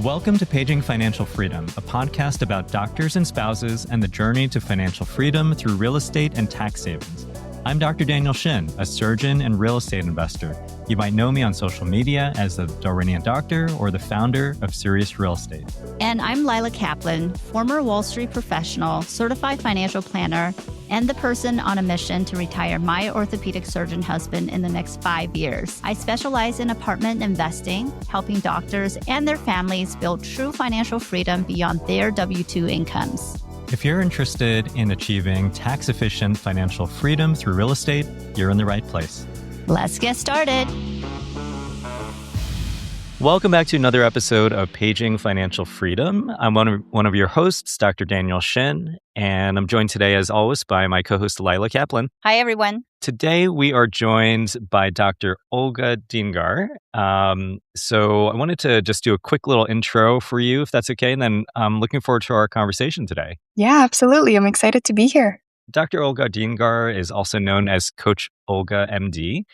Welcome to Paging Financial Freedom, a podcast about doctors and spouses and the journey to financial freedom through real estate and tax savings. I'm Dr. Daniel Shin, a surgeon and real estate investor. You might know me on social media as the Darwinian Doctor or the founder of Serious Real Estate. And I'm Lila Kaplan, former Wall Street professional, certified financial planner, and the person on a mission to retire my orthopedic surgeon husband in the next 5 years. I specialize in apartment investing, helping doctors and their families build true financial freedom beyond their W-2 incomes. If you're interested in achieving tax-efficient financial freedom through real estate, you're in the right place. Let's get started. Welcome back to another episode of Paging Financial Freedom. I'm one of your hosts, Dr. Daniel Shin, and I'm joined today, as always, by my co-host, Lila Kaplan. Hi, everyone. Today, we are joined by Dr. Olga Deengar. So I wanted to just do a quick little intro for you, if that's okay, and then I'm looking forward to our conversation today. Yeah, absolutely. I'm excited to be here. Dr. Olga Deengar is also known as Coach Olga, MD.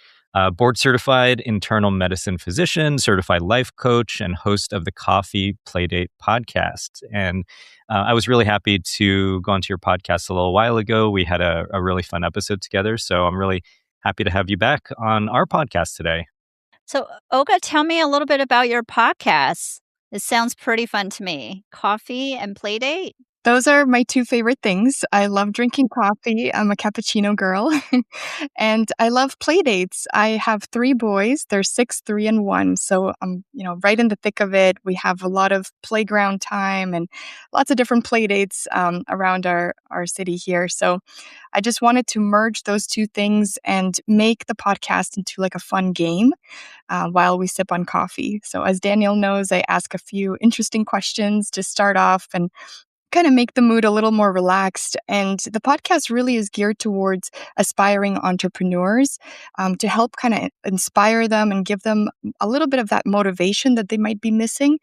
Board-certified internal medicine physician, certified life coach, and host of the Coffee Playdate Podcast. And I was really happy to go onto your podcast a little while ago. We had a really fun episode together, so I'm really happy to have you back on our podcast today. So, Olga, tell me a little bit about your podcast. It sounds pretty fun to me. Coffee and Playdate? Those are my two favorite things. I love drinking coffee. I'm a cappuccino girl. And I love play dates. I have 3 boys. They're 6, 3, and 1. So I'm, right in the thick of it. We have a lot of playground time and lots of different play dates around our city here. So I just wanted to merge those two things and make the podcast into like a fun game while we sip on coffee. So as Daniel knows, I ask a few interesting questions to start off and kind of make the mood a little more relaxed. And the podcast really is geared towards aspiring entrepreneurs to help kind of inspire them and give them a little bit of that motivation that they might be missing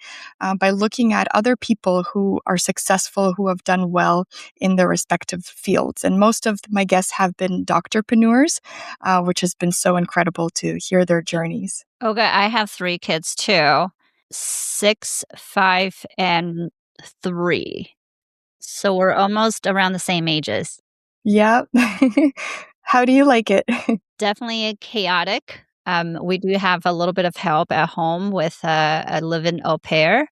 by looking at other people who are successful, who have done well in their respective fields. And most of my guests have been doctorpreneurs, which has been so incredible to hear their journeys. Olga, I have 3 kids too, 6, 5, and 3. So we're almost around the same ages. Yeah. How do you like it? Definitely chaotic. We do have a little bit of help at home with a live-in au pair.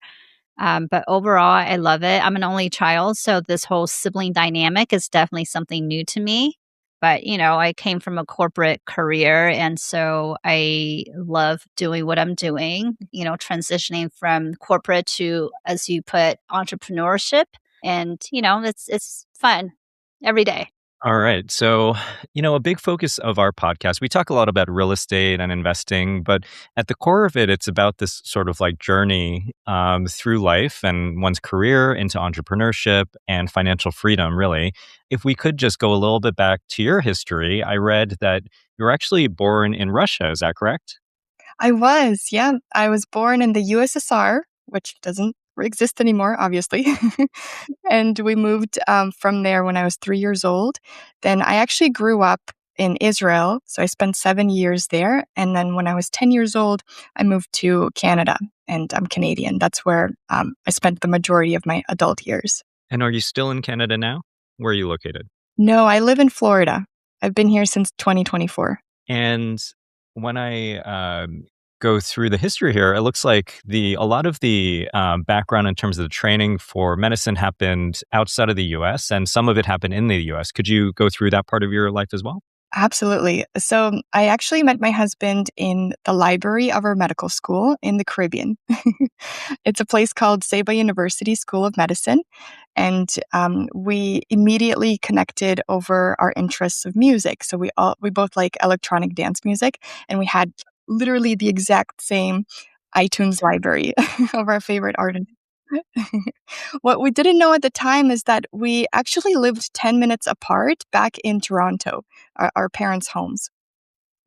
But overall, I love it. I'm an only child, so this whole sibling dynamic is definitely something new to me. But, I came from a corporate career, and so I love doing what I'm doing, transitioning from corporate to, as you put, entrepreneurship. And, it's fun every day. All right. So, a big focus of our podcast, we talk a lot about real estate and investing, but at the core of it, it's about this sort of like journey through life and one's career into entrepreneurship and financial freedom, really. If we could just go a little bit back to your history, I read that you were actually born in Russia. Is that correct? I was, yeah. I was born in the USSR, which doesn't exist anymore, obviously. And we moved from there when I was 3 years old. Then I actually grew up in Israel. So I spent 7 years there. And then when I was 10 years old, I moved to Canada, and I'm Canadian. That's where I spent the majority of my adult years. And are you still in Canada now? Where are you located? No, I live in Florida. I've been here since 2024. And when I go through the history here, it looks like a lot of the background in terms of the training for medicine happened outside of the U.S. and some of it happened in the U.S. Could you go through that part of your life as well? Absolutely. So I actually met my husband in the library of our medical school in the Caribbean. It's a place called Seba University School of Medicine. And we immediately connected over our interests of music. So we both like electronic dance music, and we had literally the exact same iTunes library of our favorite artists. What we didn't know at the time is that we actually lived 10 minutes apart back in Toronto, our parents' homes.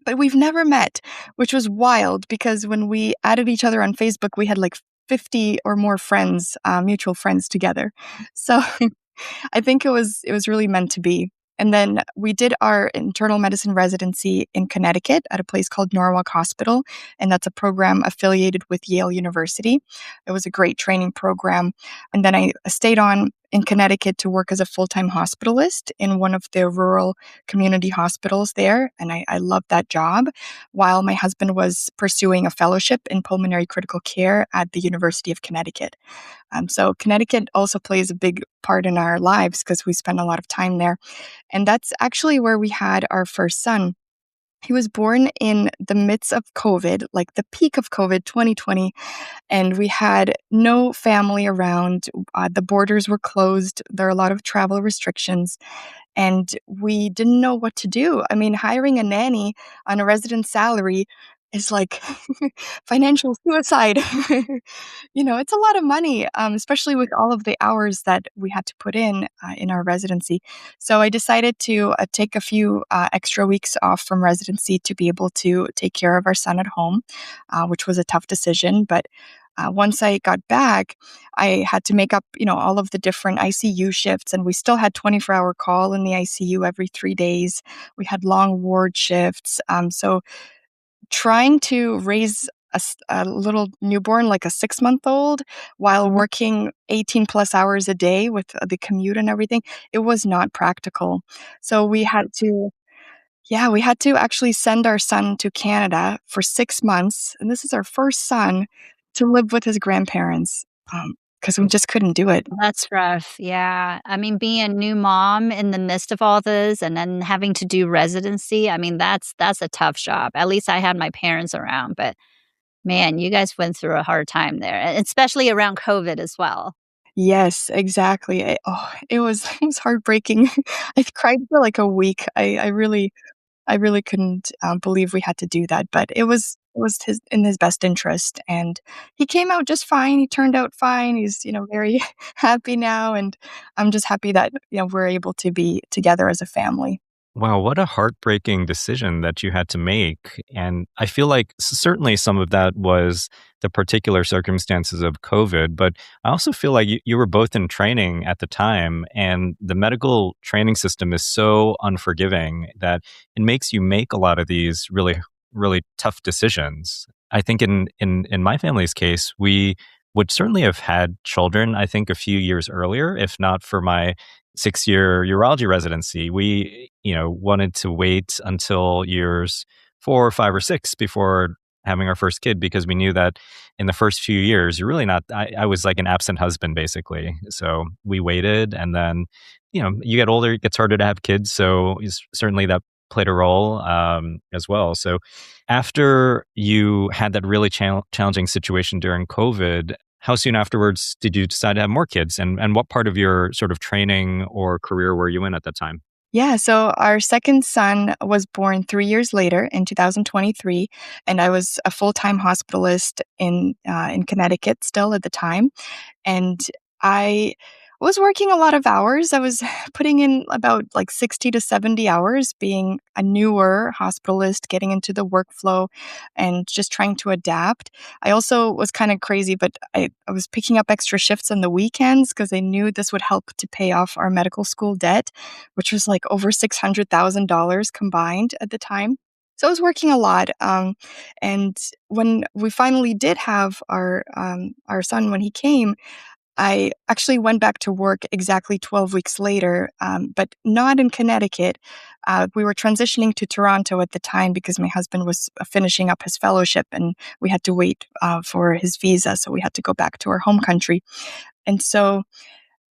But we've never met, which was wild because when we added each other on Facebook, we had like 50 or more friends, mutual friends together. So I think it was really meant to be. And then we did our internal medicine residency in Connecticut at a place called Norwalk Hospital. And that's a program affiliated with Yale University. It was a great training program. And then I stayed on in Connecticut to work as a full-time hospitalist in one of the rural community hospitals there. And I loved that job while my husband was pursuing a fellowship in pulmonary critical care at the University of Connecticut. So Connecticut also plays a big part in our lives because we spend a lot of time there. And that's actually where we had our first son. He was born in the midst of COVID, like the peak of COVID, 2020, and we had no family around. The borders were closed. There are a lot of travel restrictions, and we didn't know what to do. I mean, hiring a nanny on a resident salary is like financial suicide. It's a lot of money, especially with all of the hours that we had to put in our residency. So I decided to take a few extra weeks off from residency to be able to take care of our son at home, which was a tough decision. But once I got back, I had to make up, all of the different ICU shifts, and we still had 24-hour call in the ICU every 3 days. We had long ward shifts. So trying to raise a little newborn, like a 6-month-old, while working 18 plus hours a day with the commute and everything, it was not practical. So we had to actually send our son to Canada for 6 months, and this is our first son, to live with his grandparents, because we just couldn't do it. That's rough. Yeah. I mean, being a new mom in the midst of all this and then having to do residency, I mean, that's a tough job. At least I had my parents around, but man, you guys went through a hard time there, and especially around COVID as well. Yes, exactly. It was it was heartbreaking. I cried for like a week. I really couldn't believe we had to do that, but it was in his best interest, and he came out just fine. He turned out fine. He's very happy now, and I'm just happy that we're able to be together as a family. Wow, what a heartbreaking decision that you had to make. And I feel like certainly some of that was the particular circumstances of COVID, but I also feel like you were both in training at the time, and the medical training system is so unforgiving that it makes you make a lot of these really, really tough decisions. I think in my family's case, we would certainly have had children, I think, a few years earlier, if not for my 6-year urology residency. We, wanted to wait until years 4, 5, or 6 before having our first kid because we knew that in the first few years, you're really not, I was like an absent husband, basically. So we waited, and then, you get older, it gets harder to have kids. So certainly that played a role as well. So after you had that really challenging situation during COVID, how soon afterwards did you decide to have more kids? And what part of your sort of training or career were you in at that time? Yeah, so our second son was born 3 years later in 2023, and I was a full-time hospitalist in Connecticut still at the time. And I was working a lot of hours. I was putting in about like 60 to 70 hours being a newer hospitalist, getting into the workflow and just trying to adapt. I also was kind of crazy, but I was picking up extra shifts on the weekends because I knew this would help to pay off our medical school debt, which was like over $600,000 combined at the time. So I was working a lot. And when we finally did have our son, when he came, I actually went back to work exactly 12 weeks later, but not in Connecticut. We were transitioning to Toronto at the time because my husband was finishing up his fellowship and we had to wait for his visa. So we had to go back to our home country. And so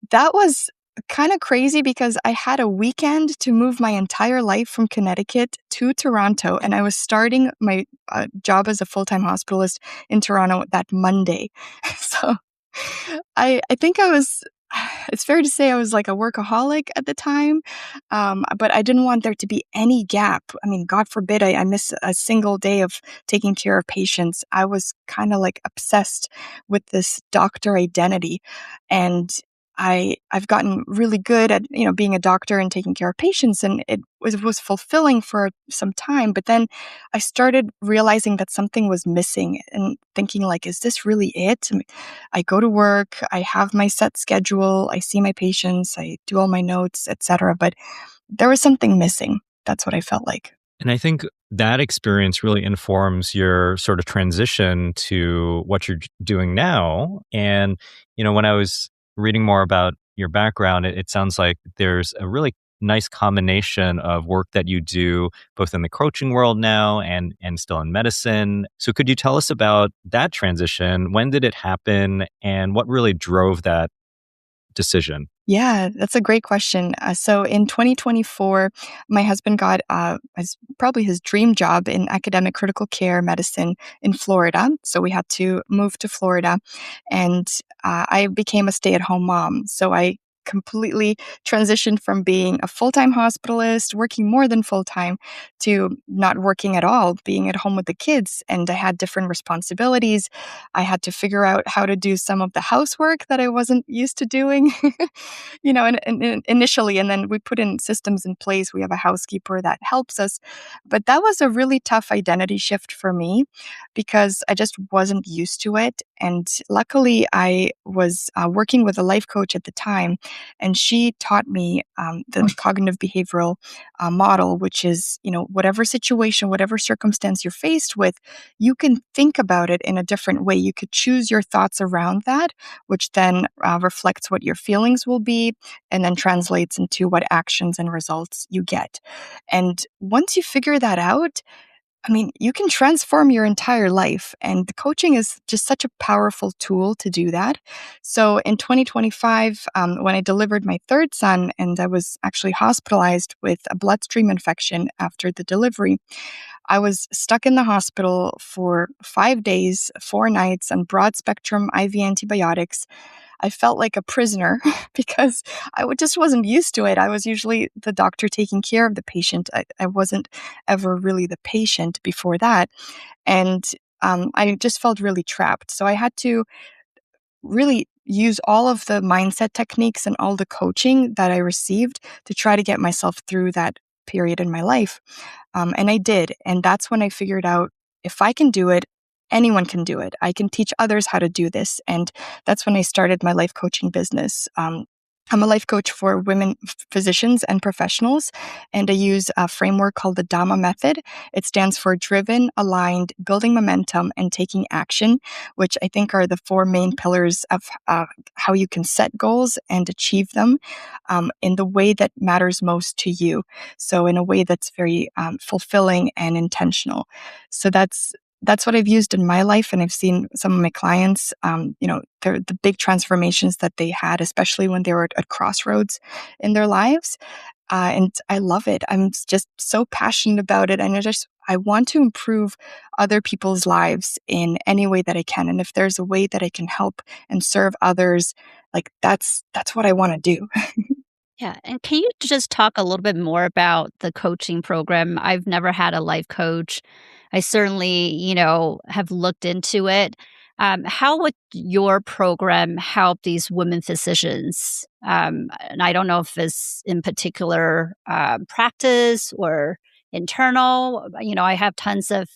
that was kind of crazy because I had a weekend to move my entire life from Connecticut to Toronto. And I was starting my job as a full-time hospitalist in Toronto that Monday. So I think it's fair to say I was like a workaholic at the time, but I didn't want there to be any gap. I mean, God forbid I miss a single day of taking care of patients. I was kind of like obsessed with this doctor identity. And I've gotten really good at, being a doctor and taking care of patients, and it was fulfilling for some time. But then I started realizing that something was missing and thinking like, is this really it? I go to work, I have my set schedule, I see my patients, I do all my notes, etc. But there was something missing. That's what I felt like. And I think that experience really informs your sort of transition to what you're doing now. And, when I was reading more about your background, it sounds like there's a really nice combination of work that you do both in the coaching world now and still in medicine. So could you tell us about that transition? When did it happen and what really drove that decision? Yeah, that's a great question. So in 2024, my husband got probably his dream job in academic critical care medicine in Florida. So we had to move to Florida, and I became a stay-at-home mom. So I completely transitioned from being a full-time hospitalist, working more than full-time, to not working at all, being at home with the kids. And I had different responsibilities. I had to figure out how to do some of the housework that I wasn't used to doing. And initially, and then we put in systems in place. We have a housekeeper that helps us. But that was a really tough identity shift for me because I just wasn't used to it. And luckily, I was working with a life coach at the time, and she taught me the cognitive behavioral model, which is, whatever situation, whatever circumstance you're faced with, you can think about it in a different way. You could choose your thoughts around that, which then reflects what your feelings will be and then translates into what actions and results you get. And once you figure that out, you can transform your entire life, and the coaching is just such a powerful tool to do that. So in 2025, when I delivered my third son and I was actually hospitalized with a bloodstream infection after the delivery, I was stuck in the hospital for 5 days, 4 nights on broad spectrum IV antibiotics. I felt like a prisoner because just wasn't used to it. I was usually the doctor taking care of the patient. I wasn't ever really the patient before that. And I just felt really trapped. So I had to really use all of the mindset techniques and all the coaching that I received to try to get myself through that period in my life. And I did. And that's when I figured out if I can do it, anyone can do it. I can teach others how to do this. And that's when I started my life coaching business. I'm a life coach for women physicians and professionals, and I use a framework called the DAMA method. It stands for driven, aligned, building momentum, and taking action, which I think are the four main pillars of how you can set goals and achieve them in the way that matters most to you. So in a way that's very fulfilling and intentional. So that's what I've used in my life, and I've seen some of my clients, the big transformations that they had, especially when they were at crossroads in their lives. And I love it. I'm just so passionate about it, and I want to improve other people's lives in any way that I can. And if there's a way that I can help and serve others, like that's what I want to do. Yeah. And can you just talk a little bit more about the coaching program? I've never had a life coach. I certainly, have looked into it. How would your program help these women physicians? And I don't know if it's in particular practice or internal. I have tons of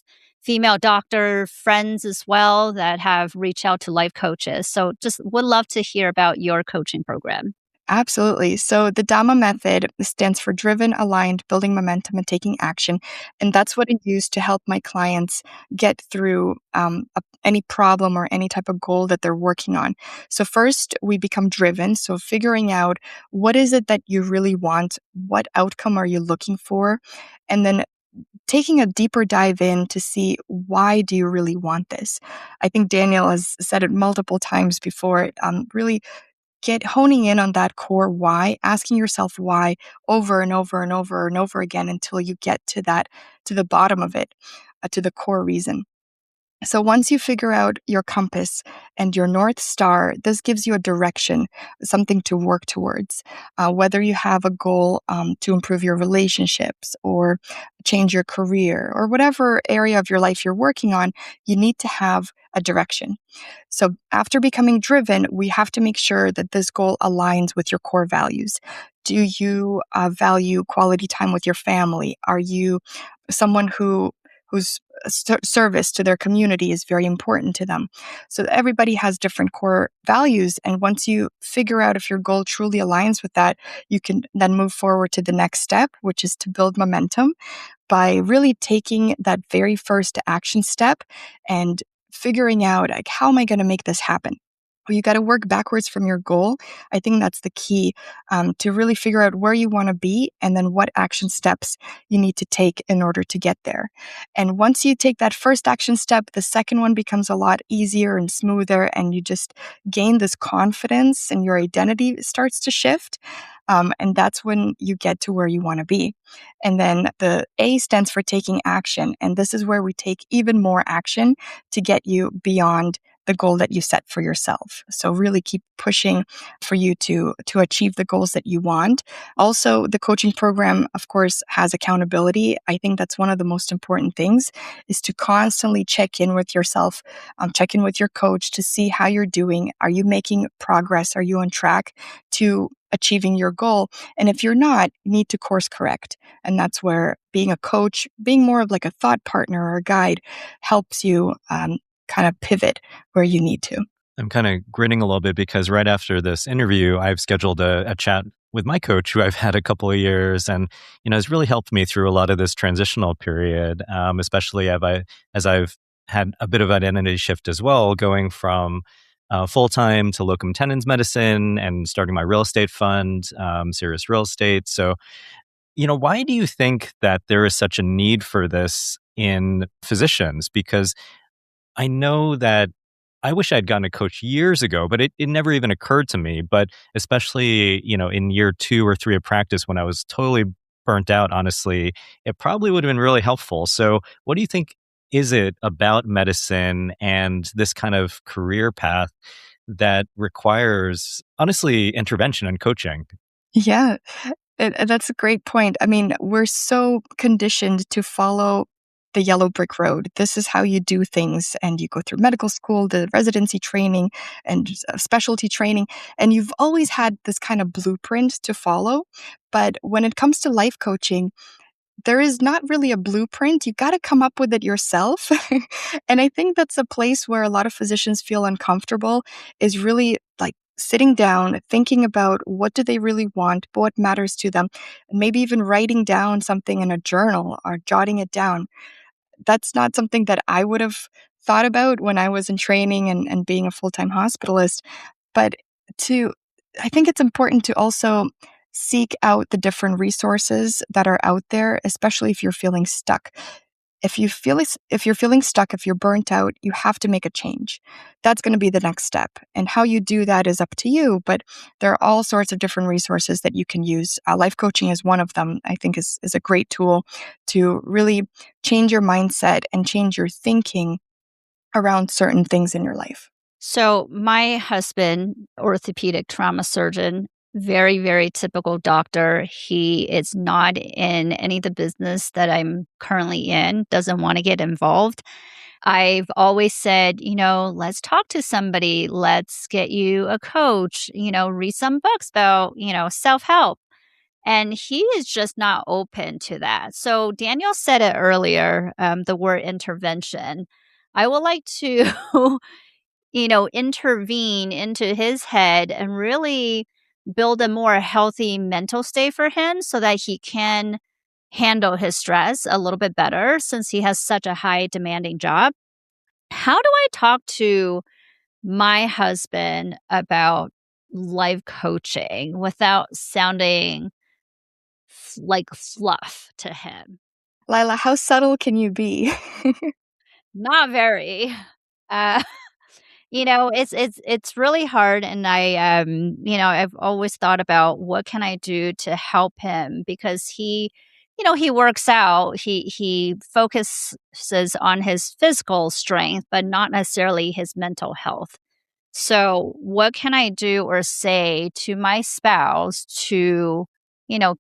female doctor friends as well that have reached out to life coaches. So just would love to hear about your coaching program. Absolutely. So the DAMA method stands for driven, aligned, building momentum, and taking action. And that's what I use to help my clients get through any problem or any type of goal that they're working on. So first, we become driven. So figuring out what is it that you really want? What outcome are you looking for? And then taking a deeper dive in to see why do you really want this? I think Daniel has said it multiple times before. Really get honing in on that core why, asking yourself why over and over and over and over again until you get to the bottom of it, to the core reason. So once you figure out your compass and your North Star, this gives you a direction, something to work towards. Whether you have a goal to improve your relationships or change your career or whatever area of your life you're working on, you need to have a direction. So after becoming driven, we have to make sure that this goal aligns with your core values. Do you value quality time with your family? Are you someone who whose service to their community is very important to them. So everybody has different core values. And once you figure out if your goal truly aligns with that, you can then move forward to the next step, which is to build momentum by really taking that very first action step and figuring out, like, how am I going to make this happen? Well, you got to work backwards from your goal. I think that's the key, to really figure out where you want to be and then what action steps you need to take in order to get there. And once you take that first action step, the second one becomes a lot easier and smoother, and you just gain this confidence and your identity starts to shift. And that's when you get to where you want to be. And then the A stands for taking action. And this is where we take even more action to get you beyond the goal that you set for yourself. So really keep pushing for you to achieve the goals that you want. Also, the coaching program, of course, has accountability. I think that's one of the most important things, is to constantly check in with yourself, check in with your coach to see how you're doing. Are you making progress? Are you on track to achieving your goal? And if you're not, you need to course correct. And that's where being a coach, being more of like a thought partner or a guide, helps you kind of pivot where you need to. I'm kind of grinning a little bit because right after this interview, I've scheduled a chat with my coach, who I've had a couple of years, and has really helped me through a lot of this transitional period, especially as I've had a bit of identity shift as well, going from full-time to locum tenens medicine and starting my real estate fund, Serious Real Estate. So, why do you think that there is such a need for this in physicians? Because I know that I wish I'd gotten a coach years ago, but it never even occurred to me. But especially, in year 2 or 3 of practice, when I was totally burnt out, honestly, it probably would have been really helpful. So what do you think is it about medicine and this kind of career path that requires, honestly, intervention and coaching? Yeah, that's a great point. I mean, we're so conditioned to follow the yellow brick road. This is how you do things. And you go through medical school, the residency training, and specialty training. And you've always had this kind of blueprint to follow. But when it comes to life coaching, there is not really a blueprint. You got to come up with it yourself. And I think that's a place where a lot of physicians feel uncomfortable, is really like sitting down, thinking about what do they really want, what matters to them, and maybe even writing down something in a journal or jotting it down. That's not something that I would have thought about when I was in training and being a full-time hospitalist. But to, I think it's important to also seek out the different resources that are out there, especially if you're feeling stuck. If you're feeling stuck, if you're burnt out, you have to make a change. That's going to be the next step. And how you do that is up to you, but there are all sorts of different resources that you can use. Life coaching is one of them. I think is a great tool to really change your mindset and change your thinking around certain things in your life. So my husband, orthopedic trauma surgeon, very, very typical doctor. He is not in any of the business that I'm currently in, doesn't want to get involved. I've always said, let's talk to somebody. Let's get you a coach, read some books about, self-help. And he is just not open to that. So Daniel said it earlier, the word intervention. I would like to, intervene into his head and really build a more healthy mental state for him so that he can handle his stress a little bit better since he has such a high demanding job. How do I talk to my husband about life coaching without sounding like fluff to him? Lila, how subtle can you be? Not very. Uh, it's really hard, and I've always thought about what can I do to help him because he works out. He focuses on his physical strength, but not necessarily his mental health. So, what can I do or say to my spouse to,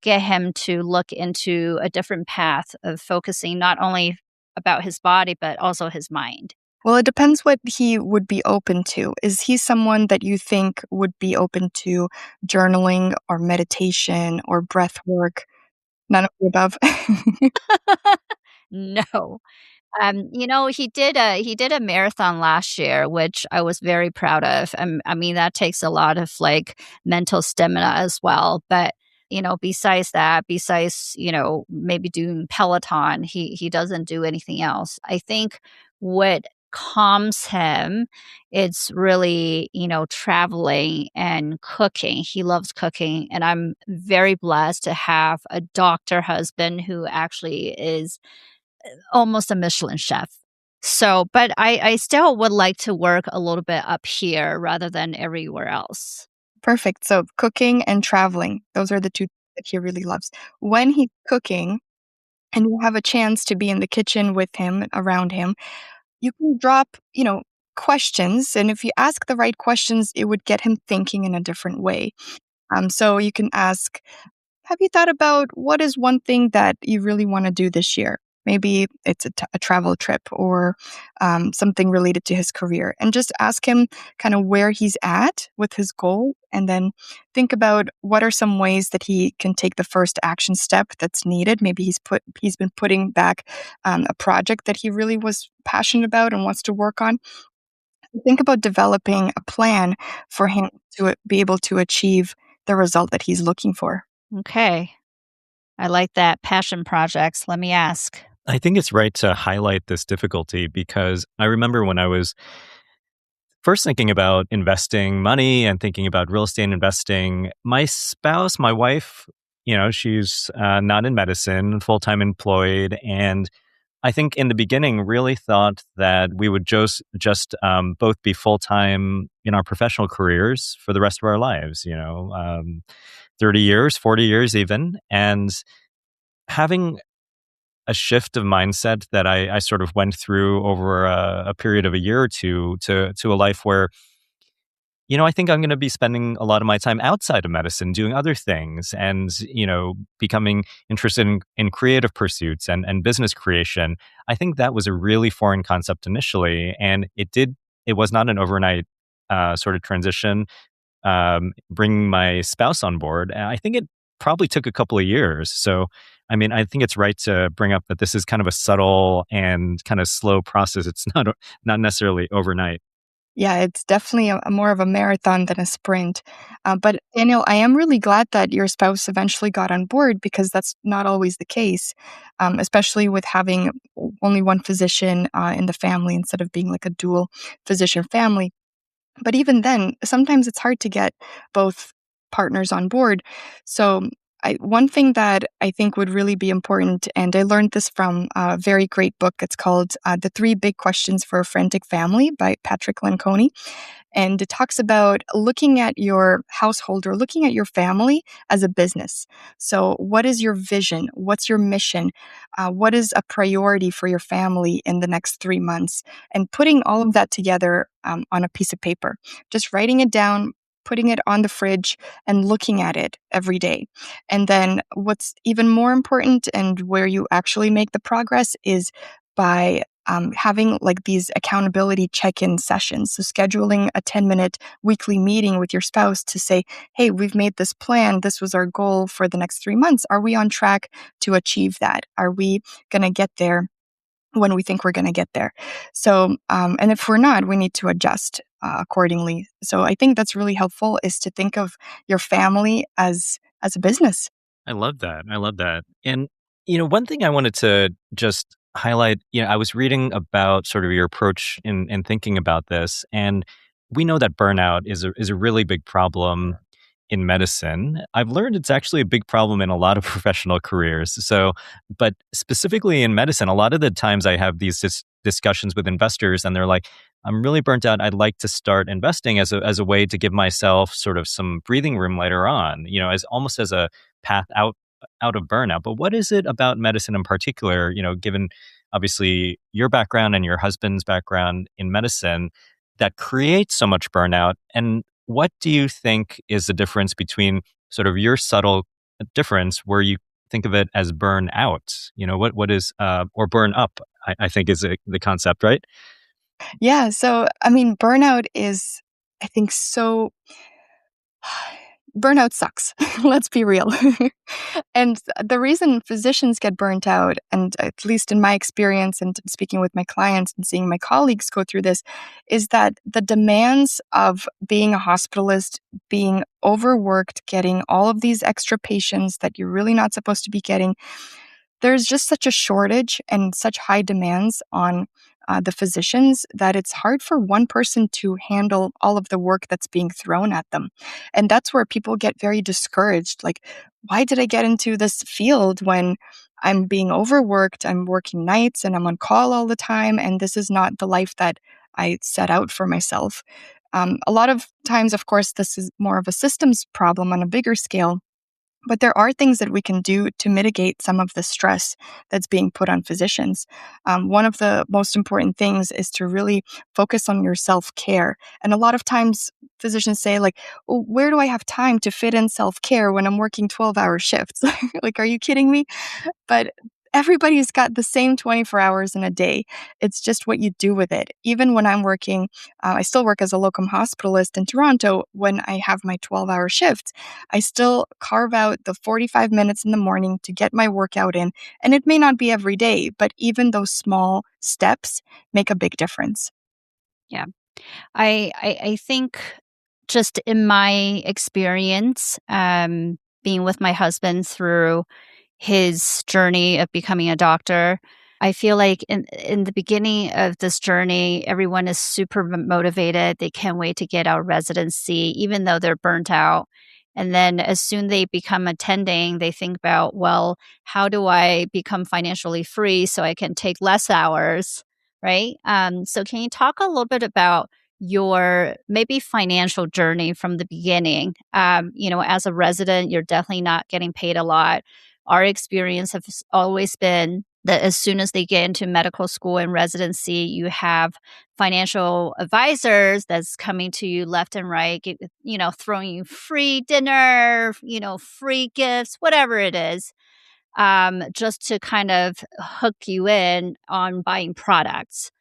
get him to look into a different path of focusing not only about his body, but also his mind? Well, it depends what he would be open to. Is he someone that you think would be open to journaling or meditation or breath work? None of the above. No. He did a marathon last year, which I was very proud of. I mean, that takes a lot of like mental stamina as well. But besides that, maybe doing Peloton, he doesn't do anything else. I think what calms him, it's really traveling and cooking. He loves cooking, and I'm very blessed to have a doctor husband who actually is almost a Michelin chef. So, but I still would like to work a little bit up here rather than everywhere else. Perfect. So cooking and traveling, those are the two that he really loves. When he's cooking and you have a chance to be in the kitchen with him, around him, you can drop, questions. And if you ask the right questions, it would get him thinking in a different way. So you can ask, have you thought about what is one thing that you really want to do this year? Maybe it's a travel trip or something related to his career. And just ask him kind of where he's at with his goal. And then think about what are some ways that he can take the first action step that's needed. Maybe he's been putting back a project that he really was passionate about and wants to work on. Think about developing a plan for him to be able to achieve the result that he's looking for. Okay. I like that. Passion projects. Let me ask. I think it's right to highlight this difficulty because I remember when I was first thinking about investing money and thinking about real estate investing, my spouse, my wife, she's not in medicine, full-time employed. And I think in the beginning really thought that we would just both be full-time in our professional careers for the rest of our lives, 30 years, 40 years even. And having a shift of mindset that I sort of went through over a period of a year or two to a life where, I think I'm going to be spending a lot of my time outside of medicine doing other things and, becoming interested in creative pursuits and business creation. I think that was a really foreign concept initially. And it was not an overnight sort of transition, bringing my spouse on board. And I think it probably took a couple of years. So, I mean, I think it's right to bring up that this is kind of a subtle and kind of slow process. It's not necessarily overnight. Yeah, it's definitely a more of a marathon than a sprint. But Daniel, I am really glad that your spouse eventually got on board because that's not always the case, especially with having only one physician in the family instead of being like a dual physician family. But even then, sometimes it's hard to get both partners on board. So, one thing that I think would really be important, and I learned this from a very great book. It's called The Three Big Questions for a Frantic Family by Patrick Lencioni. And it talks about looking at your household or looking at your family as a business. So, what is your vision? What's your mission? What is a priority for your family in the next 3 months? And putting all of that together on a piece of paper, just writing it down, putting it on the fridge, and looking at it every day. And then, what's even more important and where you actually make the progress is by having like these accountability check-in sessions. So scheduling a 10-minute weekly meeting with your spouse to say, hey, we've made this plan. This was our goal for the next 3 months. Are we on track to achieve that? Are we going to get there when we think we're going to get there? So, and if we're not, we need to adjust accordingly. So I think that's really helpful is to think of your family as a business. I love that. I love that. And, one thing I wanted to just highlight, I was reading about sort of your approach in thinking about this. And we know that burnout is a really big problem in medicine. I've learned it's actually a big problem in a lot of professional careers. So, but specifically in medicine, a lot of the times I have these discussions with investors and they're like, I'm really burnt out. I'd like to start investing as a way to give myself sort of some breathing room later on, as almost as a path out of burnout. But what is it about medicine in particular, given obviously your background and your husband's background in medicine that creates so much burnout? And what do you think is the difference between sort of your subtle difference where you think of it as burn out? What is, or burn up, I think is the concept, right? Yeah. So, I mean, burnout is, I think, so burnout sucks. Let's be real. And the reason physicians get burnt out, and at least in my experience and speaking with my clients and seeing my colleagues go through this, is that the demands of being a hospitalist, being overworked, getting all of these extra patients that you're really not supposed to be getting, there's just such a shortage and such high demands on the physicians that it's hard for one person to handle all of the work that's being thrown at them. And that's where people get very discouraged. Like, why did I get into this field when I'm being overworked, I'm working nights, and I'm on call all the time, and this is not the life that I set out for myself? A lot of times, of course, this is more of a systems problem on a bigger scale. But there are things that we can do to mitigate some of the stress that's being put on physicians. One of the most important things is to really focus on your self-care. And a lot of times physicians say, like, oh, where do I have time to fit in self-care when I'm working 12-hour shifts? Like, are you kidding me? But everybody's got the same 24 hours in a day. It's just what you do with it. Even when I'm working, I still work as a locum hospitalist in Toronto. When I have my 12-hour shifts, I still carve out the 45 minutes in the morning to get my workout in. And it may not be every day, but even those small steps make a big difference. Yeah. I think just in my experience, being with my husband through his journey of becoming a doctor, I feel like in the beginning of this journey, everyone is super motivated. They can't wait to get out residency, even though they're burnt out. And then as soon they become attending, they think about, well, how do I become financially free so I can take less hours, right? So can you talk a little bit about your maybe financial journey from the beginning? As a resident, you're definitely not getting paid a lot. Our experience has always been that as soon as they get into medical school and residency, you have financial advisors that's coming to you left and right, throwing you free dinner, free gifts, whatever it is, just to kind of hook you in on buying products.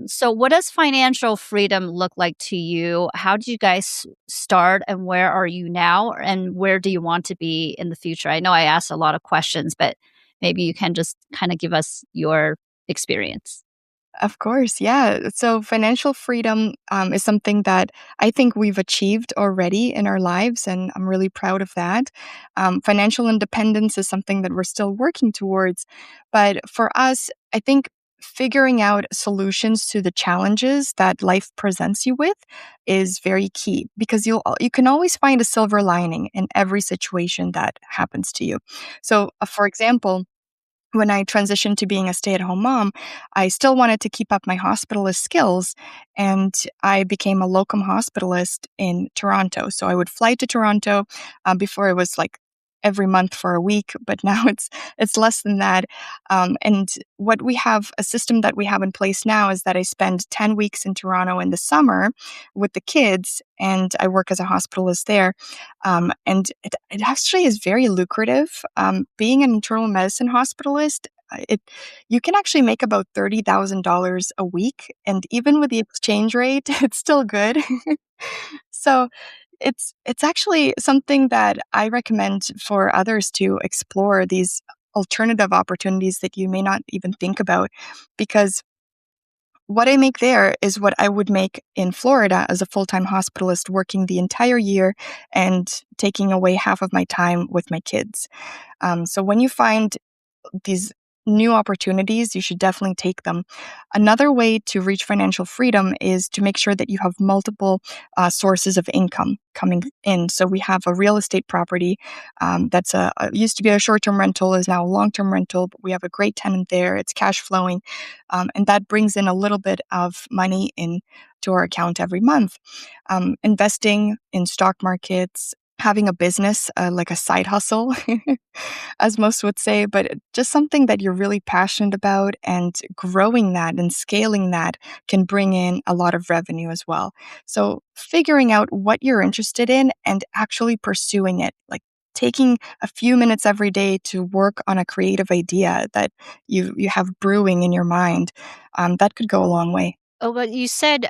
So what does financial freedom look like to you? How did you guys start and where are you now? And where do you want to be in the future? I know I asked a lot of questions, but maybe you can just kind of give us your experience. Of course, yeah. So financial freedom is something that I think we've achieved already in our lives, and I'm really proud of that. Financial independence is something that we're still working towards. But for us, I think figuring out solutions to the challenges that life presents you with is very key because you can always find a silver lining in every situation that happens to you. So, for example, when I transitioned to being a stay-at-home mom, I still wanted to keep up my hospitalist skills, and I became a locum hospitalist in Toronto. So I would fly to Toronto. Before it was like every month for a week, but now it's less than that. And what we have, a system that we have in place now, is that I spend 10 weeks in Toronto in the summer with the kids, and I work as a hospitalist there. And it actually is very lucrative. Being an internal medicine hospitalist, it you can actually make about $30,000 a week, and even with the exchange rate, it's still good. So it's actually something that I recommend for others to explore, these alternative opportunities that you may not even think about, because what I make there is what I would make in Florida as a full-time hospitalist, working the entire year and taking away half of my time with my kids. So when you find these new opportunities, you should definitely take them. Another way to reach financial freedom is to make sure that you have multiple sources of income coming in. So we have a real estate property that's used to be a short-term rental, is now a long-term rental, but we have a great tenant there. It's cash flowing, and that brings in a little bit of money into our account every month. Investing in stock markets, having a business, like a side hustle, as most would say, but just something that you're really passionate about, and growing that and scaling that can bring in a lot of revenue as well. So figuring out what you're interested in and actually pursuing it, like taking a few minutes every day to work on a creative idea that you have brewing in your mind, that could go a long way. Oh, but you said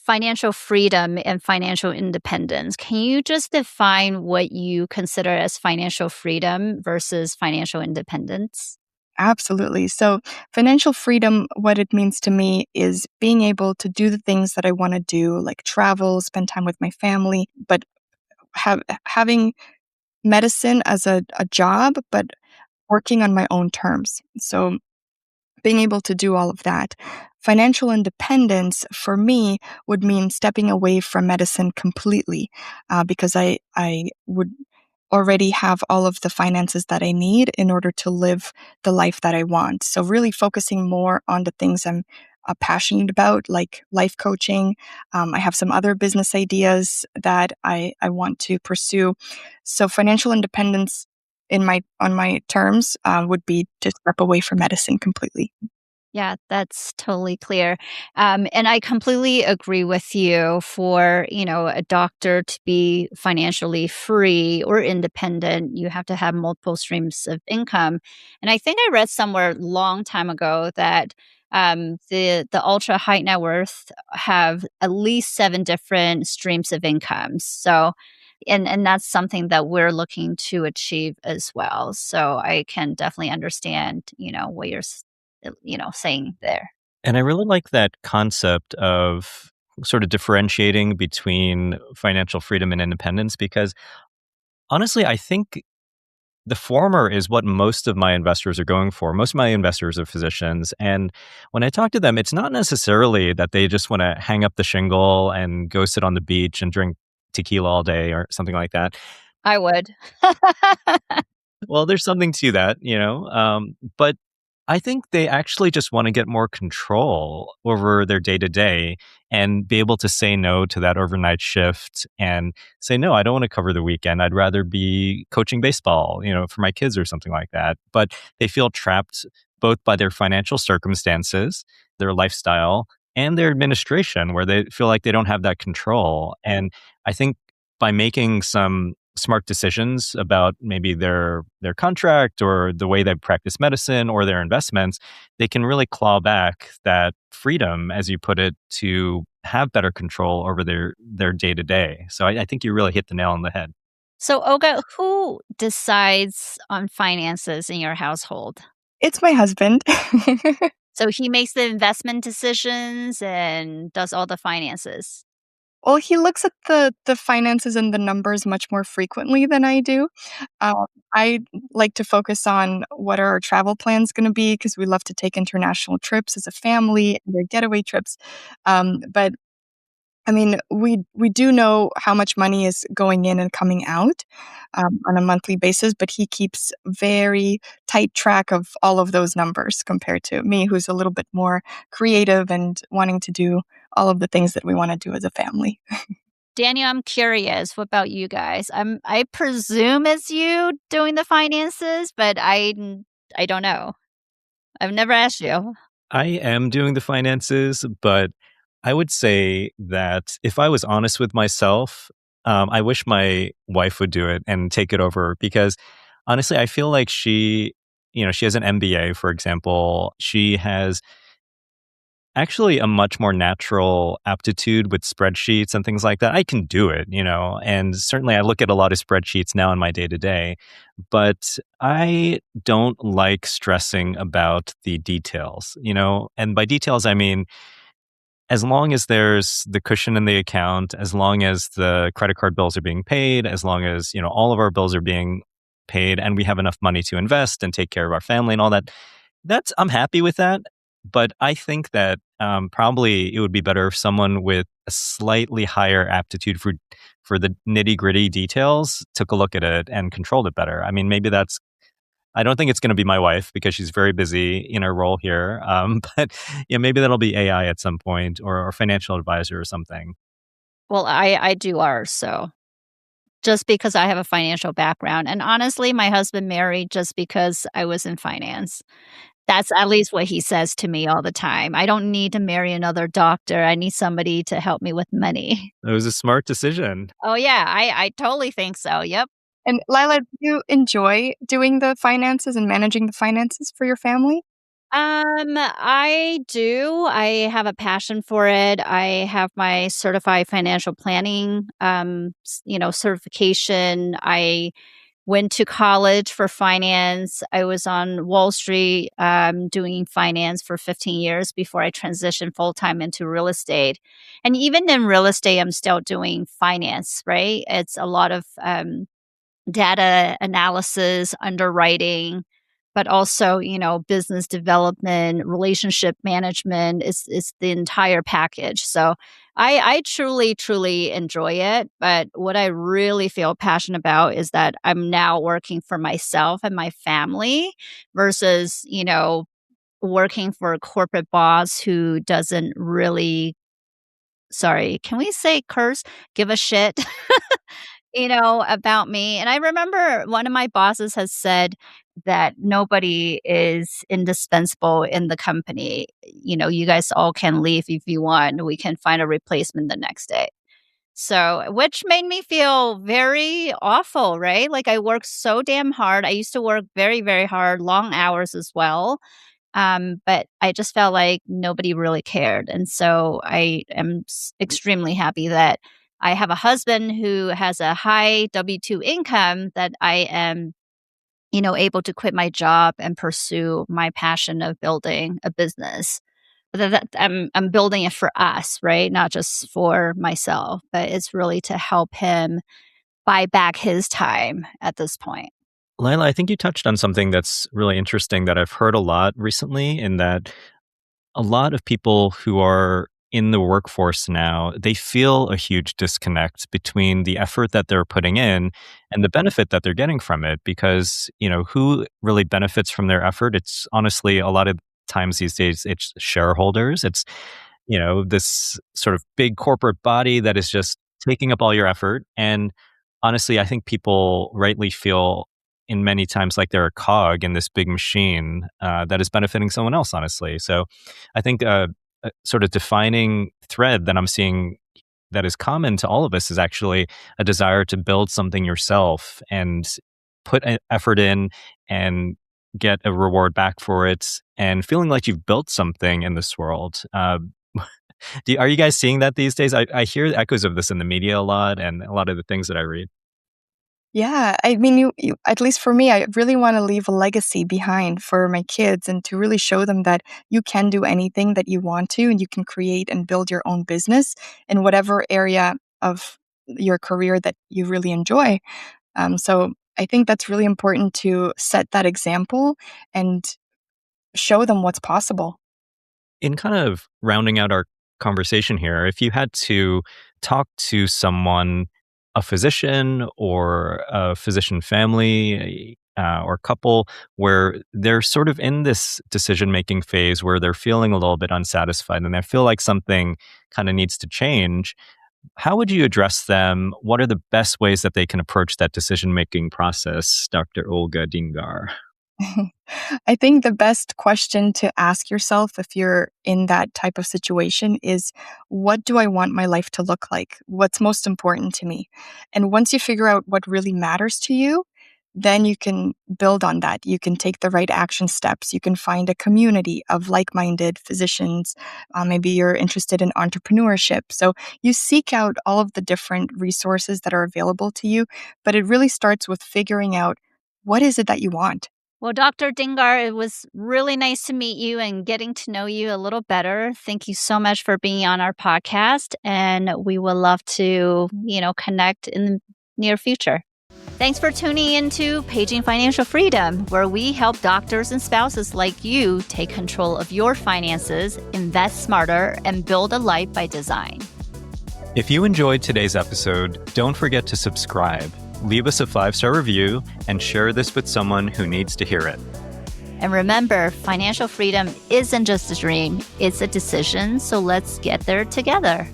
financial freedom and financial independence. Can you just define what you consider as financial freedom versus financial independence? Absolutely. So, financial freedom, what it means to me is being able to do the things that I want to do, like travel, spend time with my family, but having medicine as a job, but working on my own terms. So, being able to do all of that. Financial independence for me would mean stepping away from medicine completely, because I would already have all of the finances that I need in order to live the life that I want. So, really focusing more on the things I'm passionate about, like life coaching. I have some other business ideas that I want to pursue. So, financial independence on my terms would be to step away from medicine completely. Yeah, that's totally clear. And I completely agree with you for, a doctor to be financially free or independent, you have to have multiple streams of income. And I think I read somewhere long time ago that the ultra high net worth have at least 7 different streams of incomes. So and that's something that we're looking to achieve as well. So I can definitely understand, what you're saying there. And I really like that concept of sort of differentiating between financial freedom and independence because honestly, I think the former is what most of my investors are going for. Most of my investors are physicians. And when I talk to them, it's not necessarily that they just want to hang up the shingle and go sit on the beach and drink tequila all day or something like that. I would. Well, there's something to that, but I think they actually just want to get more control over their day to day and be able to say no to that overnight shift and say, no, I don't want to cover the weekend. I'd rather be coaching baseball, for my kids or something like that. But they feel trapped both by their financial circumstances, their lifestyle, and their administration, where they feel like they don't have that control. And I think by making some smart decisions about maybe their contract or the way they practice medicine or their investments, they can really claw back that freedom, as you put it, to have better control over their day to day. So I think you really hit the nail on the head. So, Olga, who decides on finances in your household? It's my husband. So he makes the investment decisions and does all the finances. Well, he looks at the finances and the numbers much more frequently than I do. I like to focus on what are our travel plans gonna be because we love to take international trips as a family, and their getaway trips. But I mean, we do know how much money is going in and coming out, on a monthly basis, but he keeps very tight track of all of those numbers compared to me, who's a little bit more creative and wanting to do all of the things that we wanna do as a family. Daniel, I'm curious. What about you guys? I presume it's you doing the finances, but I don't know. I've never asked you. I am doing the finances, but I would say that if I was honest with myself, I wish my wife would do it and take it over because honestly, I feel like she has an MBA, for example. She has actually a much more natural aptitude with spreadsheets and things like that. I can do it, and certainly I look at a lot of spreadsheets now in my day to day, but I don't like stressing about the details, and by details, I mean, as long as there's the cushion in the account, as long as the credit card bills are being paid, as long as, all of our bills are being paid and we have enough money to invest and take care of our family and all that, I'm happy with that. But I think that probably it would be better if someone with a slightly higher aptitude for the nitty gritty details took a look at it and controlled it better. I mean, I don't think it's going to be my wife because she's very busy in her role here. But yeah, maybe that'll be AI at some point or financial advisor or something. Well, I do ours, so just because I have a financial background. And honestly, my husband married just because I was in finance. That's at least what he says to me all the time. I don't need to marry another doctor. I need somebody to help me with money. It was a smart decision. Oh, yeah, I totally think so. Yep. And Lila, do you enjoy doing the finances and managing the finances for your family? I do. I have a passion for it. I have my certified financial planning, certification. I went to college for finance. I was on Wall Street doing finance for 15 years before I transitioned full time into real estate. And even in real estate, I'm still doing finance, right? It's a lot of data analysis, underwriting, but also, business development, relationship management is the entire package. So I truly, truly enjoy it. But what I really feel passionate about is that I'm now working for myself and my family versus, working for a corporate boss who doesn't really, sorry, can we say curse? Give a shit about me. And I remember one of my bosses has said that nobody is indispensable in the company. You guys all can leave if you want. We can find a replacement the next day. So, which made me feel very awful, right? Like I worked so damn hard. I used to work very, very hard, long hours as well. But I just felt like nobody really cared. And so I am extremely happy that I have a husband who has a high W-2 income that I am, able to quit my job and pursue my passion of building a business. But I'm building it for us, right? Not just for myself, but it's really to help him buy back his time at this point. Lila, I think you touched on something that's really interesting that I've heard a lot recently, in that a lot of people who are in the workforce now, they feel a huge disconnect between the effort that they're putting in and the benefit that they're getting from it. Because, who really benefits from their effort? It's honestly, a lot of times these days, it's shareholders. It's, this sort of big corporate body that is just taking up all your effort. And honestly, I think people rightly feel in many times like they're a cog in this big machine that is benefiting someone else, honestly. So I think a sort of defining thread that I'm seeing that is common to all of us is actually a desire to build something yourself and put an effort in and get a reward back for it, and feeling like you've built something in this world. Are you guys seeing that these days? I hear echoes of this in the media a lot, and a lot of the things that I read. Yeah, I mean, you at least for me, I really want to leave a legacy behind for my kids and to really show them that you can do anything that you want to, and you can create and build your own business in whatever area of your career that you really enjoy. So I think that's really important to set that example and show them what's possible. In kind of rounding out our conversation here, if you had to talk to someone, a physician or a physician family or couple, where they're sort of in this decision-making phase where they're feeling a little bit unsatisfied and they feel like something kind of needs to change, how would you address them? What are the best ways that they can approach that decision-making process, Dr. Olga Deengar? I think the best question to ask yourself if you're in that type of situation is, what do I want my life to look like? What's most important to me? And once you figure out what really matters to you, then you can build on that. You can take the right action steps. You can find a community of like-minded physicians. Maybe you're interested in entrepreneurship. So you seek out all of the different resources that are available to you, but it really starts with figuring out, what is it that you want? Well, Dr. Deengar, it was really nice to meet you and getting to know you a little better. Thank you so much for being on our podcast, and we would love to, connect in the near future. Thanks for tuning into Paging Financial Freedom, where we help doctors and spouses like you take control of your finances, invest smarter, and build a life by design. If you enjoyed today's episode, don't forget to subscribe. Leave us a 5-star review and share this with someone who needs to hear it. And remember, financial freedom isn't just a dream, it's a decision. So let's get there together.